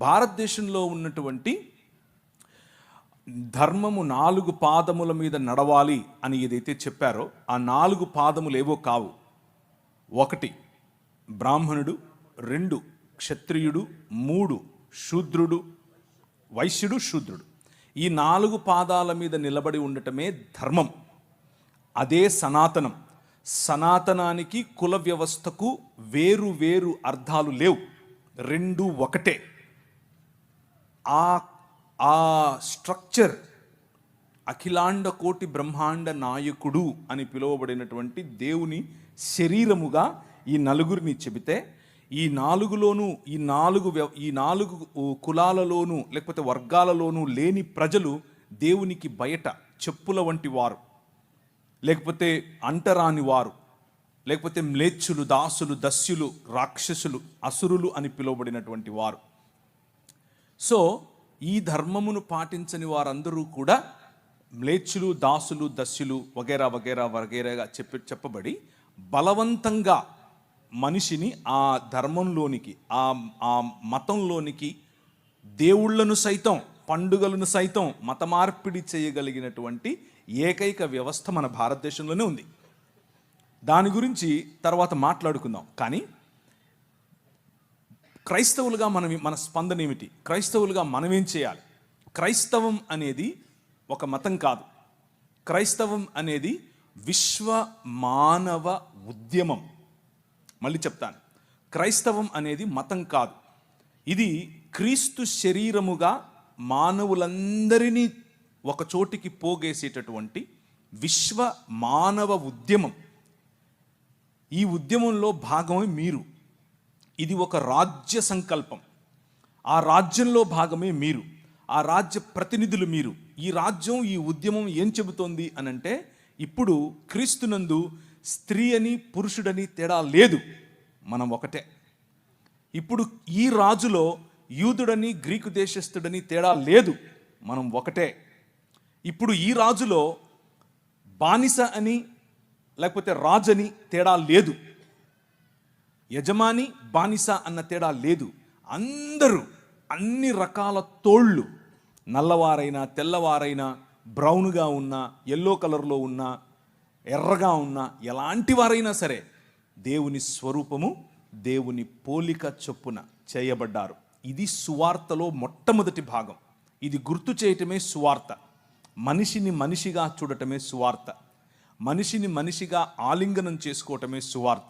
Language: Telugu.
భారతదేశంలో ఉన్నటువంటి ధర్మము 4 పాదముల మీద నడవాలి అని ఏదైతే చెప్పారో ఆ 4 పాదములు ఏవో కావు. 1 బ్రాహ్మణుడు, 2 క్షత్రియుడు, 3 శూద్రుడు, వైశ్యుడు, శూద్రుడు. ఈ 4 పాదాల మీద నిలబడి ఉండటమే ధర్మం. అదే సనాతనం. సనాతనానికి కుల వ్యవస్థకు వేరు వేరు అర్థాలు లేవు, రెండు ఒకటే. ఆ స్ట్రక్చర్ అఖిలాండ కోటి బ్రహ్మాండ నాయకుడు అని పిలువబడినటువంటి దేవుని శరీరముగా ఈ నలుగురిని చెబితే, ఈ నాలుగులోనూ ఈ నాలుగు కులాలలోనూ లేకపోతే వర్గాలలోనూ లేని ప్రజలు దేవునికి బయట చెప్పుల వంటి వారు, లేకపోతే అంటరాని వారు, లేకపోతే మ్లేచ్చులు, దాసులు, దస్యులు, రాక్షసులు, అసురులు అని పిలువబడినటువంటి వారు. సో ఈ ధర్మమును పాటించని వారందరూ కూడా మ్లేచ్చులు, దాసులు, దస్యులు వగేరా వగేరా వగేరాగా చెప్పబడి బలవంతంగా మనిషిని ఆ ధర్మంలోనికి, ఆ మతంలోనికి దేవుళ్లను సైతం, పండుగలను సైతం మత మార్పిడి చేయగలిగినటువంటి ఏకైక వ్యవస్థ మన భారతదేశంలోనే ఉంది. దాని గురించి తర్వాత మాట్లాడుకుందాం. కానీ క్రైస్తవులుగా మన స్పందన ఏమిటి? క్రైస్తవులుగా మనమేం చేయాలి? క్రైస్తవం అనేది ఒక మతం కాదు. క్రైస్తవం అనేది విశ్వ మానవ ఉద్యమం. మళ్ళీ చెప్తాను, క్రైస్తవం అనేది మతం కాదు. ఇది క్రీస్తు శరీరముగా మానవులందరినీ ఒక చోటికి పోగేసేటటువంటి విశ్వ మానవ ఉద్యమం. ఈ ఉద్యమంలో భాగమే మీరు. ఇది ఒక రాజ్య సంకల్పం. ఆ రాజ్యంలో భాగమే మీరు, ఆ రాజ్య ప్రతినిధులు మీరు. ఈ రాజ్యం, ఈ ఉద్యమం ఏం చెబుతోంది అనంటే, ఇప్పుడు క్రీస్తునందు స్త్రీ అని పురుషుడని తేడా లేదు, మనం ఒకటే. ఇప్పుడు ఈ రాజులో యూదుడని గ్రీకు దేశస్థుడని తేడా లేదు, మనం ఒకటే. ఇప్పుడు ఈ రాజులో బానిస అని లేకపోతే రాజని తేడా లేదు, యజమాని బానిస అన్న తేడా లేదు. అందరూ అన్ని రకాల తోళ్ళు, నల్లవారైనా తెల్లవారైనా, బ్రౌన్గా ఉన్నా, ఎల్లో కలర్లో ఉన్నా, ఎర్రగా ఉన్నా, ఎలాంటి వారైనా సరే దేవుని స్వరూపము, దేవుని పోలిక చొప్పున చేయబడ్డారు. ఇది సువార్తలో మొట్టమొదటి భాగం. ఇది గుర్తు చేయటమే సువార్త. మనిషిని మనిషిగా చూడటమే సువార్త. మనిషిని మనిషిగా ఆలింగనం చేసుకోవటమే సువార్త.